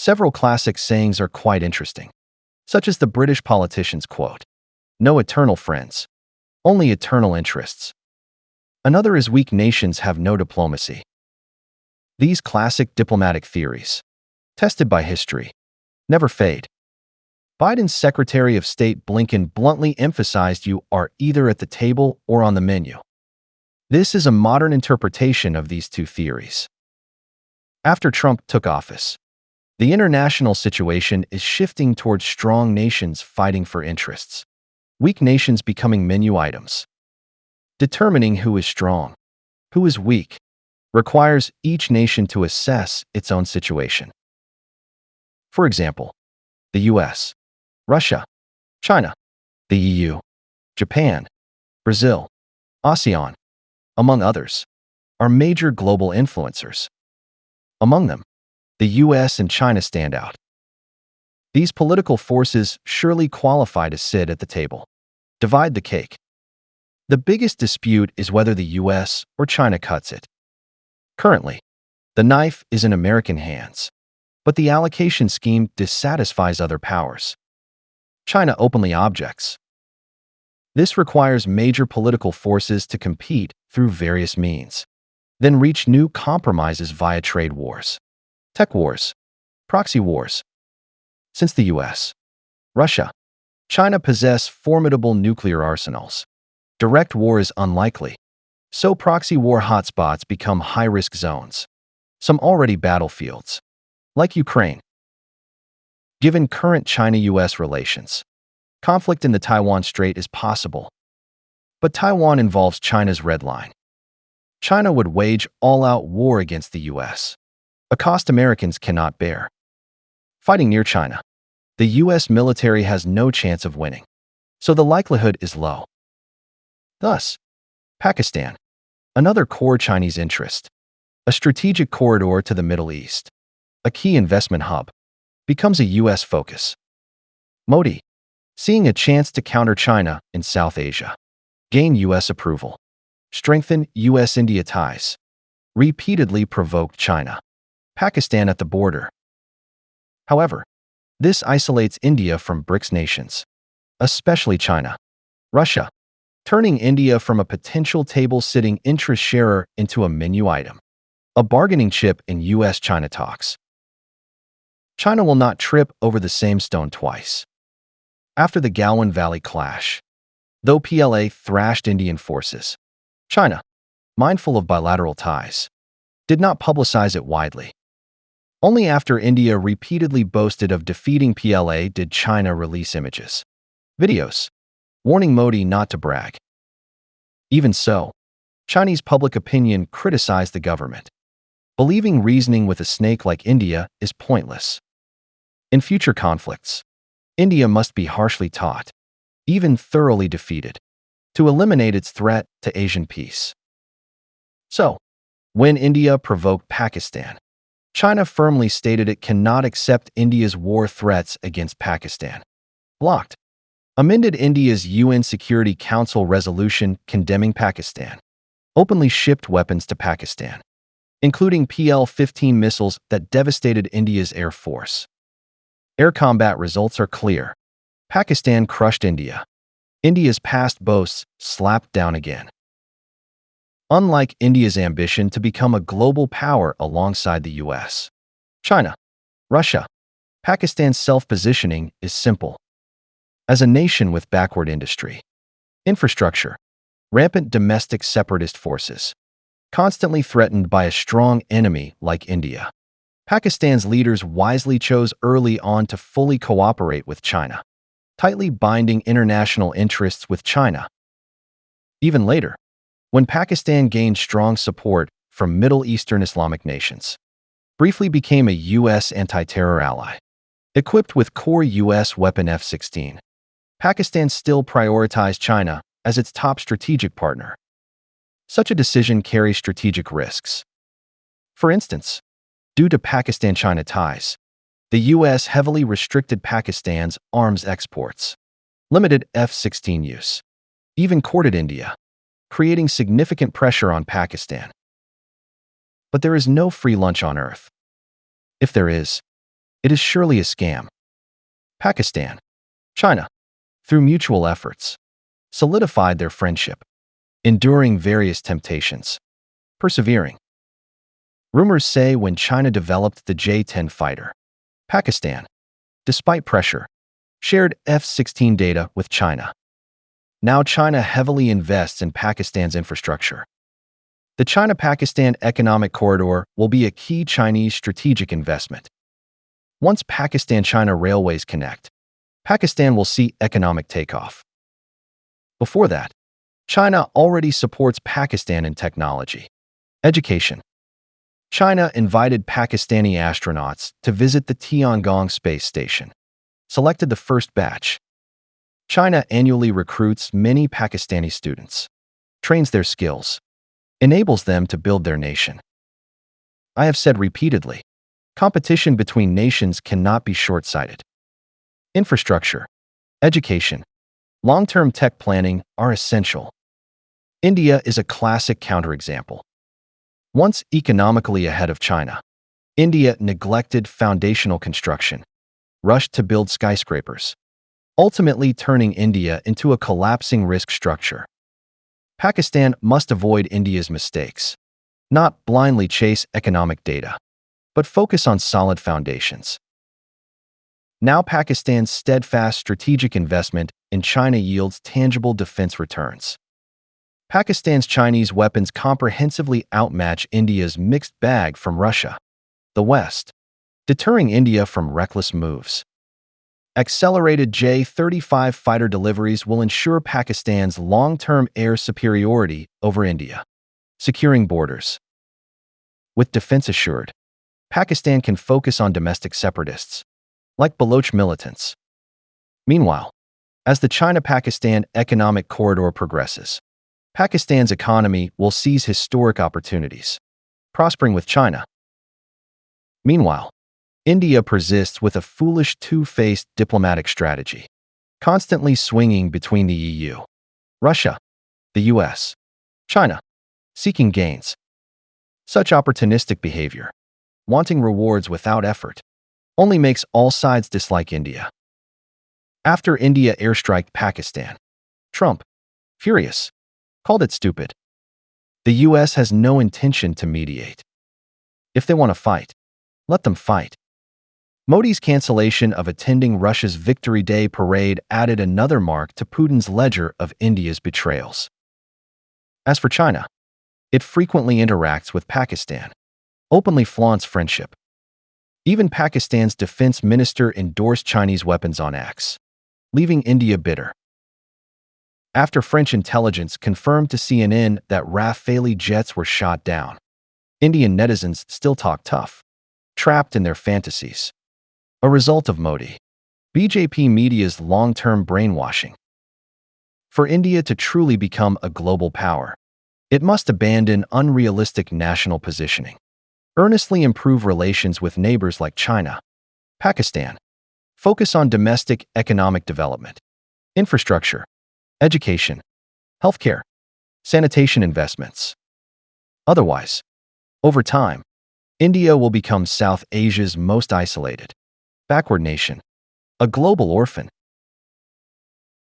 Several classic sayings are quite interesting, such as the British politician's quote, "No eternal friends, only eternal interests." Another is weak nations have no diplomacy. These classic diplomatic theories, tested by history, never fade. Biden's Secretary of State Blinken bluntly emphasized you are either at the table or on the menu. This is a modern interpretation of these two theories. After Trump took office, the international situation is shifting towards strong nations fighting for interests, weak nations becoming menu items. Determining who is strong, who is weak, requires each nation to assess its own situation. For example, the US, Russia, China, the EU, Japan, Brazil, ASEAN, among others, are major global influencers. Among them, the US and China stand out. These political forces surely qualify to sit at the table, divide the cake. The biggest dispute is whether the US or China cuts it. Currently, the knife is in American hands, but the allocation scheme dissatisfies other powers. China openly objects. This requires major political forces to compete through various means, then reach new compromises via trade wars, tech wars, proxy wars. Since the US, Russia, China possess formidable nuclear arsenals, direct war is unlikely, so proxy war hotspots become high-risk zones, some already battlefields, like Ukraine. Given current China-US relations, conflict in the Taiwan Strait is possible, but Taiwan involves China's red line. China would wage all-out war against the US, a cost Americans cannot bear. Fighting near China, the US military has no chance of winning, so the likelihood is low. Thus, Pakistan, another core Chinese interest, a strategic corridor to the Middle East, a key investment hub, becomes a US focus. Modi, seeing a chance to counter China in South Asia, gain US approval, strengthen US-India ties, repeatedly provoked China, Pakistan at the border. However, this isolates India from BRICS nations, especially China, Russia, turning India from a potential table-sitting interest sharer into a menu item, a bargaining chip in US-China talks. China will not trip over the same stone twice. After the Galwan Valley clash, though PLA thrashed Indian forces, China, mindful of bilateral ties, did not publicize it widely. Only after India repeatedly boasted of defeating PLA did China release images, videos, warning Modi not to brag. Even so, Chinese public opinion criticized the government, believing reasoning with a snake like India is pointless. In future conflicts, India must be harshly taught, even thoroughly defeated, to eliminate its threat to Asian peace. So, when India provoked Pakistan, China firmly stated it cannot accept India's war threats against Pakistan. Blocked. Amended India's UN Security Council resolution condemning Pakistan. Openly shipped weapons to Pakistan, including PL-15 missiles that devastated India's air force. Air combat results are clear. Pakistan crushed India. India's past boasts slapped down again. Unlike India's ambition to become a global power alongside the US, China, Russia, Pakistan's self-positioning is simple. As a nation with backward industry, infrastructure, rampant domestic separatist forces, constantly threatened by a strong enemy like India, Pakistan's leaders wisely chose early on to fully cooperate with China, tightly binding international interests with China. Even later, when Pakistan gained strong support from Middle Eastern Islamic nations, briefly became a U.S. anti-terror ally. Equipped with core U.S. weapon F-16, Pakistan still prioritized China as its top strategic partner. Such a decision carries strategic risks. For instance, due to Pakistan-China ties, the U.S. heavily restricted Pakistan's arms exports, limited F-16 use, even courted India, creating significant pressure on Pakistan. But there is no free lunch on earth. If there is, It is surely a scam. Pakistan, China, through mutual efforts, solidified their friendship, enduring various temptations, persevering. Rumors say when China developed the J-10 fighter, Pakistan, despite pressure, shared F-16 data with China. Now China heavily invests in Pakistan's infrastructure. The China-Pakistan Economic Corridor will be a key Chinese strategic investment. Once Pakistan-China railways connect, Pakistan will see economic takeoff. Before that, China already supports Pakistan in technology, education. China invited Pakistani astronauts to visit the Tiangong space station, selected the first batch. China annually recruits many Pakistani students, trains their skills, enables them to build their nation. I have said repeatedly, competition between nations cannot be short-sighted. Infrastructure, education, long-term tech planning are essential. India is a classic counterexample. Once economically ahead of China, India neglected foundational construction, rushed to build skyscrapers, ultimately turning India into a collapsing risk structure. Pakistan must avoid India's mistakes, not blindly chase economic data, but focus on solid foundations. Now Pakistan's steadfast strategic investment in China yields tangible defense returns. Pakistan's Chinese weapons comprehensively outmatch India's mixed bag from Russia, the West, deterring India from reckless moves. Accelerated J-35 fighter deliveries will ensure Pakistan's long-term air superiority over India, securing borders. With defense assured, Pakistan can focus on domestic separatists, like Baloch militants. Meanwhile, as the China-Pakistan Economic Corridor progresses, Pakistan's economy will seize historic opportunities, prospering with China. Meanwhile, India persists with a foolish two-faced diplomatic strategy, constantly swinging between the EU, Russia, the US, China, seeking gains. Such opportunistic behavior, wanting rewards without effort, only makes all sides dislike India. After India airstriked Pakistan, Trump, furious, called it stupid. The US has no intention to mediate. If they want to fight, let them fight. Modi's cancellation of attending Russia's Victory Day parade added another mark to Putin's ledger of India's betrayals. As for China, it frequently interacts with Pakistan, openly flaunts friendship. Even Pakistan's defense minister endorsed Chinese weapons on X, leaving India bitter. After French intelligence confirmed to CNN that Rafale jets were shot down, Indian netizens still talk tough, trapped in their fantasies. A result of Modi, BJP media's long-term brainwashing. For India to truly become a global power, it must abandon unrealistic national positioning, earnestly improve relations with neighbors like China, Pakistan, focus on domestic economic development, infrastructure, education, healthcare, sanitation investments. Otherwise, over time, India will become South Asia's most isolated, backward nation, a global orphan.